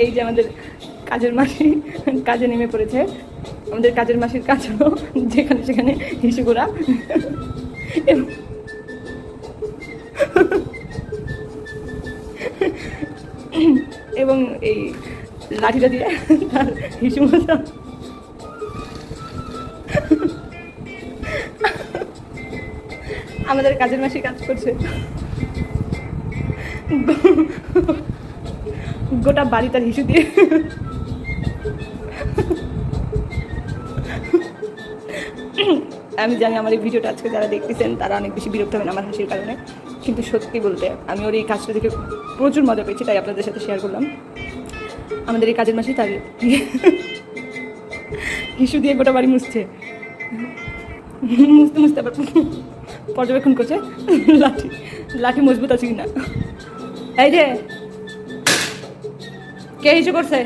এই যে আমাদের কাজের মাসি কাজে নেমে পড়েছে। আমাদের কাজের মাসির কাজ হলো যেখানে সেখানে হিসু করা এবং এই লাঠিটা দিয়ে তার হিসু মজা। আমাদের কাজের মাসি কাজ করছে গোটা বাড়ি তার হিসু দিয়ে। আমি জানি আমার এই ভিডিওটা আজকে যারা দেখতেছেন তারা অনেক বেশি বিরক্ত হবেন আমার হাসির কারণে, কিন্তু সত্যি বলতে আমি ওর এই কাজটা দেখে প্রচুর মজা পেয়েছি, তাই আপনাদের সাথে শেয়ার করলাম। আমাদের এই কাজের মাসি তার হিসু দিয়ে গোটা বাড়ি মুছছে, মুছতে মুছতে আবার পর্যবেক্ষণ করছে লাঠি লাঠি মজবুত আছে কিনা। এই যে কে হিসু করছে?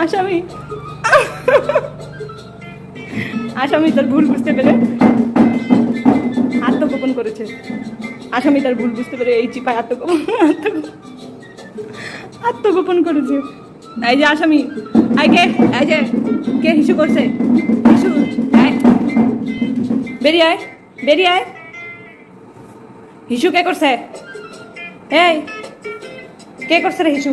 আসামি আসামি তার ভুল বুঝতে পেরে আত্মগোপন করেছে। আসামি তার ভুল বুঝতে পেরে এই চিপায় আত্মগোপন করেছে। এই যে আসামি, এই যে কে হিসু করছে? হিসু বেরিয়ে আয়, বেরিয়ে আয়। হিসু কে করছে? এই কে করছে রে হিসু?